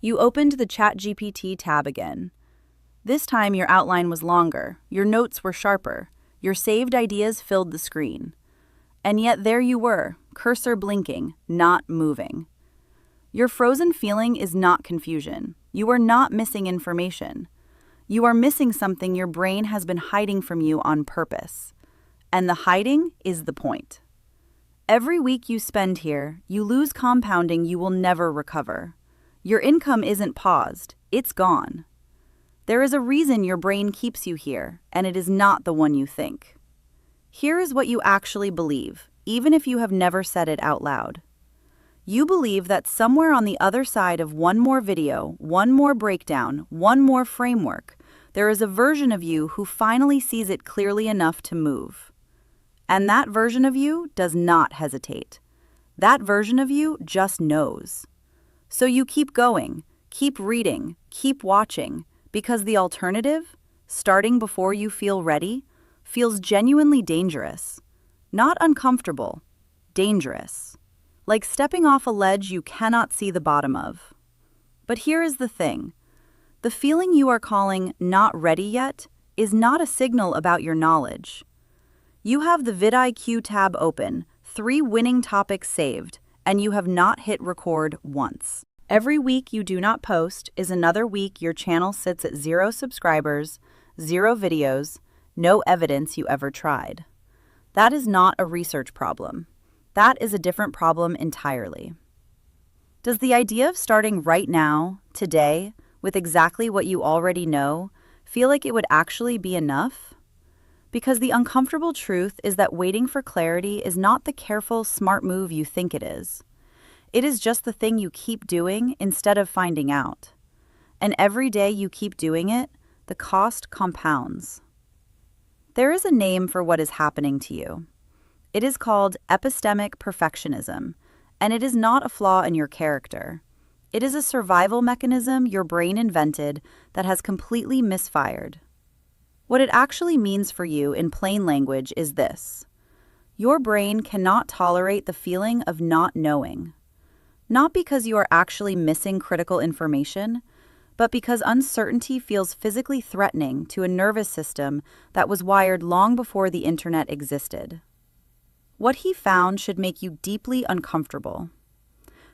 You opened the ChatGPT tab again. This time your outline was longer, your notes were sharper, your saved ideas filled the screen. And yet there you were, cursor blinking, not moving. Your frozen feeling is not confusion. You are not missing information. You are missing something your brain has been hiding from you on purpose. And the hiding is the point. Every week you spend here, you lose compounding you will never recover. Your income isn't paused, it's gone. There is a reason your brain keeps you here, and it is not the one you think. Here is what you actually believe, even if you have never said it out loud. You believe that somewhere on the other side of one more video, one more breakdown, one more framework, there is a version of you who finally sees it clearly enough to move. And that version of you does not hesitate. That version of you just knows. So you keep going, keep reading, keep watching, because the alternative, starting before you feel ready, feels genuinely dangerous. Not uncomfortable, dangerous. Like stepping off a ledge you cannot see the bottom of. But here is the thing. The feeling you are calling not ready yet is not a signal about your knowledge. You have the vidIQ tab open, 3 winning topics saved, and you have not hit record once. Every week you do not post is another week your channel sits at 0 subscribers, 0 videos, no evidence you ever tried. That is not a research problem. That is a different problem entirely. Does the idea of starting right now, today, with exactly what you already know, feel like it would actually be enough? Because the uncomfortable truth is that waiting for clarity is not the careful, smart move you think it is. It is just the thing you keep doing instead of finding out. And every day you keep doing it, the cost compounds. There is a name for what is happening to you. It is called epistemic perfectionism, and it is not a flaw in your character. It is a survival mechanism your brain invented that has completely misfired. What it actually means for you in plain language is this. Your brain cannot tolerate the feeling of not knowing. Not because you are actually missing critical information, but because uncertainty feels physically threatening to a nervous system that was wired long before the internet existed. What he found should make you deeply uncomfortable.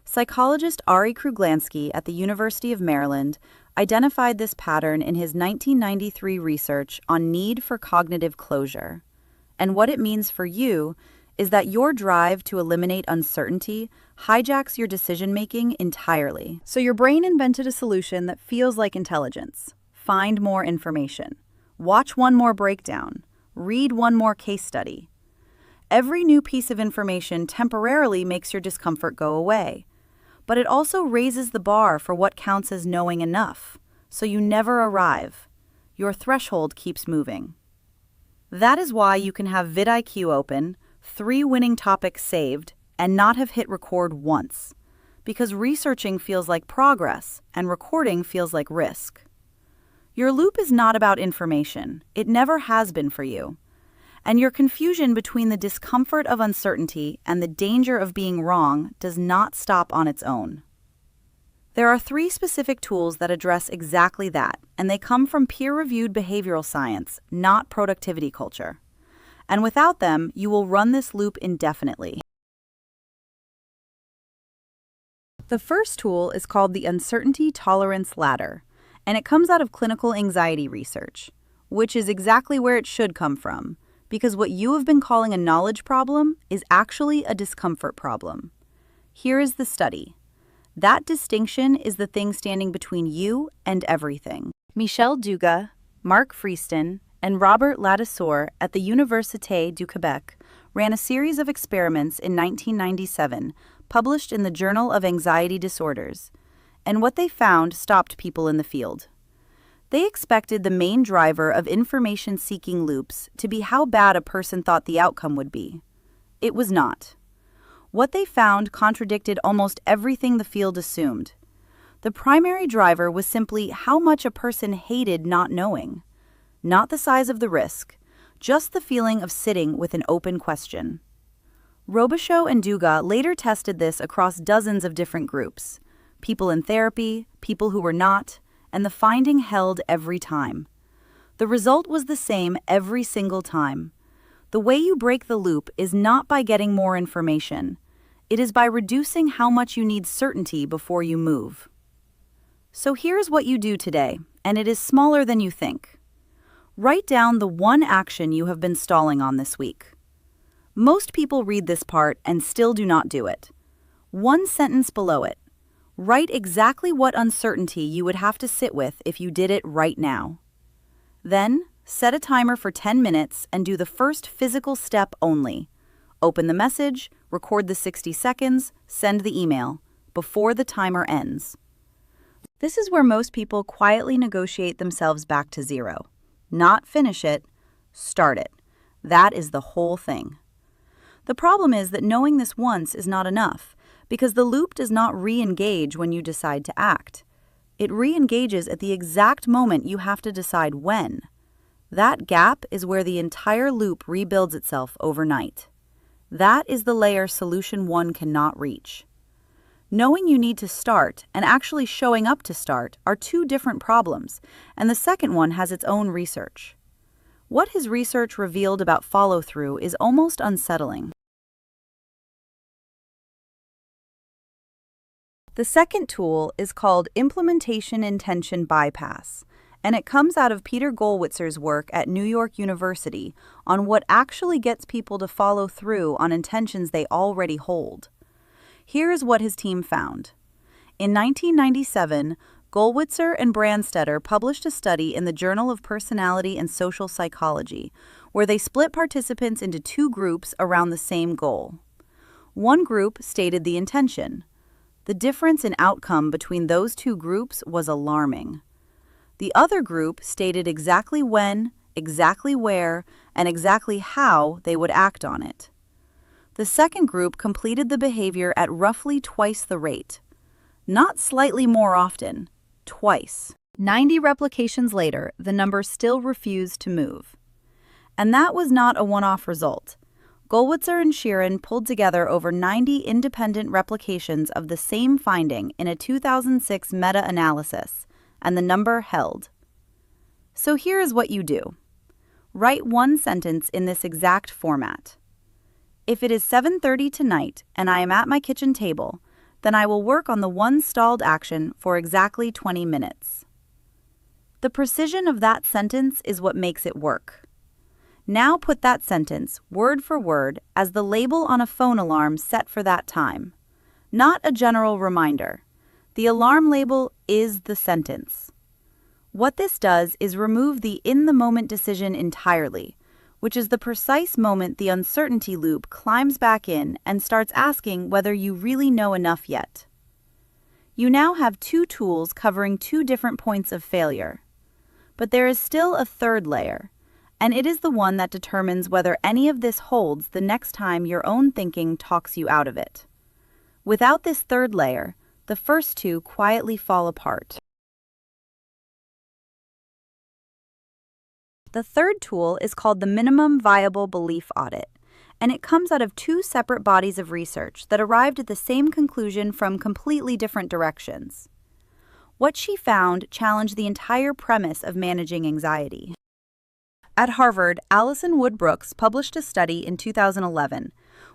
Psychologist Ari Kruglansky at the University of Maryland identified this pattern in his 1993 research on need for cognitive closure. And what it means for you is that your drive to eliminate uncertainty hijacks your decision-making entirely. So your brain invented a solution that feels like intelligence. Find more information. Watch one more breakdown. Read one more case study. Every new piece of information temporarily makes your discomfort go away. But it also raises the bar for what counts as knowing enough, so you never arrive. Your threshold keeps moving. That is why you can have vidIQ open, 3 winning topics saved, and not have hit record once. Because researching feels like progress, and recording feels like risk. Your loop is not about information. It never has been for you. And your confusion between the discomfort of uncertainty and the danger of being wrong does not stop on its own. There are 3 specific tools that address exactly that, and they come from peer-reviewed behavioral science, not productivity culture. And without them, you will run this loop indefinitely. The first tool is called the Uncertainty Tolerance Ladder, and it comes out of clinical anxiety research, which is exactly where it should come from. Because what you have been calling a knowledge problem is actually a discomfort problem. Here is the study. That distinction is the thing standing between you and everything. Michel Dugas, Mark Freeston, and Robert Ladouceur at the Université du Québec ran a series of experiments in 1997, published in the Journal of Anxiety Disorders, and what they found stopped people in the field. They expected the main driver of information-seeking loops to be how bad a person thought the outcome would be. It was not. What they found contradicted almost everything the field assumed. The primary driver was simply how much a person hated not knowing. Not the size of the risk, just the feeling of sitting with an open question. Robichaud and Dugas later tested this across dozens of different groups, people in therapy, people who were not, and the finding held every time. The result was the same every single time. The way you break the loop is not by getting more information. It is by reducing how much you need certainty before you move. So here's what you do today, and it is smaller than you think. Write down the one action you have been stalling on this week. Most people read this part and still do not do it. One sentence below it. Write exactly what uncertainty you would have to sit with if you did it right now. Then, set a timer for 10 minutes and do the first physical step only. Open the message, record the 60 seconds, send the email, before the timer ends. This is where most people quietly negotiate themselves back to zero. Not finish it, start it. That is the whole thing. The problem is that knowing this once is not enough, because the loop does not re-engage when you decide to act. It re-engages at the exact moment you have to decide when. That gap is where the entire loop rebuilds itself overnight. That is the layer solution one cannot reach. Knowing you need to start and actually showing up to start are two different problems, and the second one has its own research. What his research revealed about follow-through is almost unsettling. The second tool is called Implementation Intention Bypass, and it comes out of Peter Gollwitzer's work at New York University on what actually gets people to follow through on intentions they already hold. Here is what his team found. In 1997, Gollwitzer and Brandstetter published a study in the Journal of Personality and Social Psychology, where they split participants into two groups around the same goal. One group stated the intention. The difference in outcome between those two groups was alarming. The other group stated exactly when, exactly where, and exactly how they would act on it. The second group completed the behavior at roughly twice the rate. Not slightly more often, twice. 90 replications later, the number still refused to move. And that was not a one-off result. Gollwitzer and Sheeran pulled together over 90 independent replications of the same finding in a 2006 meta-analysis, and the number held. So here is what you do. Write one sentence in this exact format. If it is 7:30 tonight and I am at my kitchen table, then I will work on the one stalled action for exactly 20 minutes. The precision of that sentence is what makes it work. Now put that sentence, word for word, as the label on a phone alarm set for that time. Not a general reminder. The alarm label is the sentence. What this does is remove the in-the-moment decision entirely, which is the precise moment the uncertainty loop climbs back in and starts asking whether you really know enough yet. You now have two tools covering two different points of failure. But there is still a third layer, and it is the one that determines whether any of this holds the next time your own thinking talks you out of it. Without this third layer, the first two quietly fall apart. The third tool is called the Minimum Viable Belief Audit, and it comes out of two separate bodies of research that arrived at the same conclusion from completely different directions. What she found challenged the entire premise of managing anxiety. At Harvard, Alison Wood Brooks published a study in 2011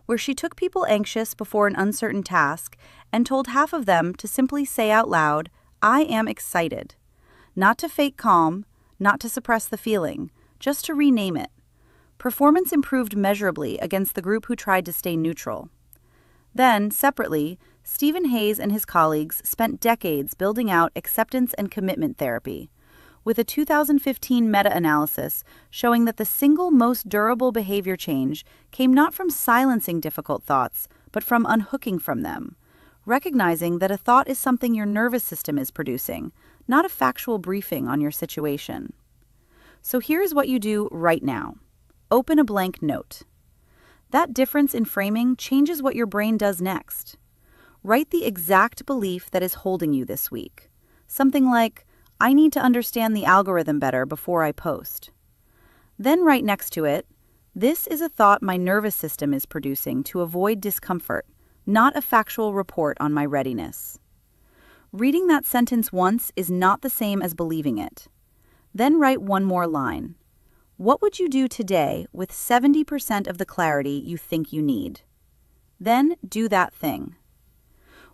where she took people anxious before an uncertain task and told half of them to simply say out loud, "I am excited." Not to fake calm, not to suppress the feeling, just to rename it. Performance improved measurably against the group who tried to stay neutral. Then, separately, Stephen Hayes and his colleagues spent decades building out acceptance and commitment therapy, with a 2015 meta-analysis showing that the single most durable behavior change came not from silencing difficult thoughts, but from unhooking from them, recognizing that a thought is something your nervous system is producing, not a factual briefing on your situation. So here's what you do right now. Open a blank note. That difference in framing changes what your brain does next. Write the exact belief that is holding you this week. Something like, "I need to understand the algorithm better before I post." Then write next to it, "This is a thought my nervous system is producing to avoid discomfort, not a factual report on my readiness." Reading that sentence once is not the same as believing it. Then write one more line. What would you do today with 70% of the clarity you think you need? Then do that thing.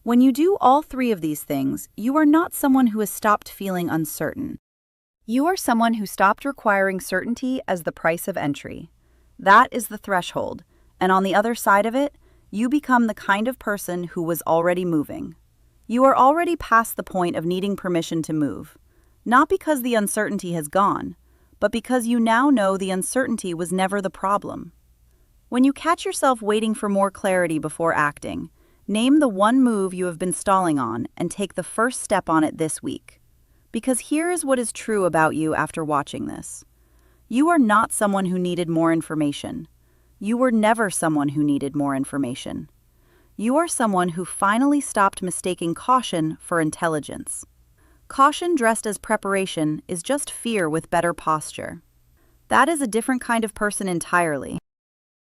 When you do all three of these things, you are not someone who has stopped feeling uncertain. You are someone who stopped requiring certainty as the price of entry. That is the threshold, and on the other side of it, you become the kind of person who was already moving. You are already past the point of needing permission to move, not because the uncertainty has gone, but because you now know the uncertainty was never the problem. When you catch yourself waiting for more clarity before acting, name the one move you have been stalling on and take the first step on it this week. Because here is what is true about you after watching this. You are not someone who needed more information. You were never someone who needed more information. You are someone who finally stopped mistaking caution for intelligence. Caution dressed as preparation is just fear with better posture. That is a different kind of person entirely.